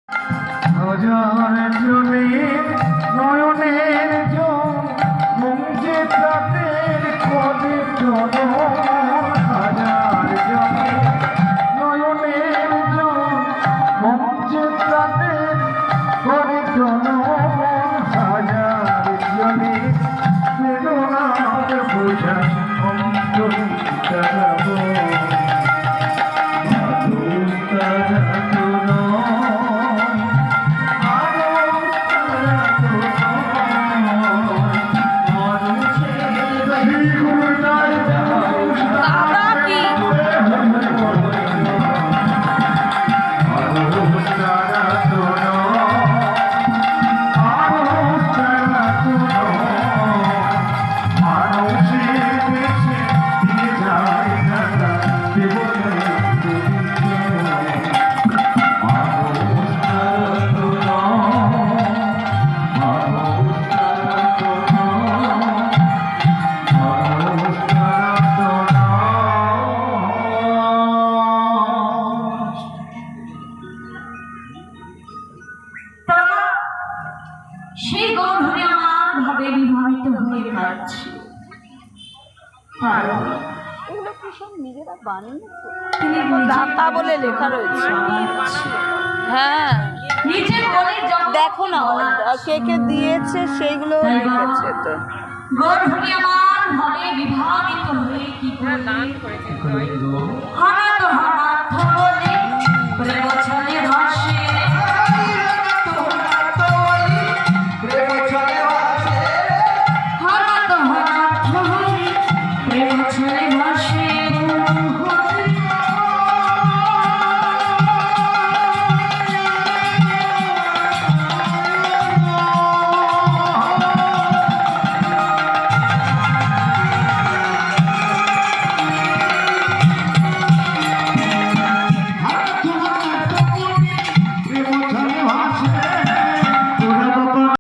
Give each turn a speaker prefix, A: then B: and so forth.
A: হাজার জনের নয়নের জন মুঞ্জে তাদের কদে জন হাজার জনের নয়নের জন মুঞ্জে তাদের কদে জন হাজার জনের বেদনার বোঝা অন্তরে চালাবো
B: সেই গন্ধে আমার ভাবে বিবাহিত হয়ে যাচ্ছে।
C: দাতা বলে লেখা রয়েছে। হ্যাঁ
B: নিজের বলে
C: দেখো না কে কে দিয়েছে সেইগুলো লিখেছে তো।
B: গর্ভে আমার ভাবে বিবাহিত হয়ে কি করে দান করেছে হানাত হানাত বলে প্রেম ছলে ভাসে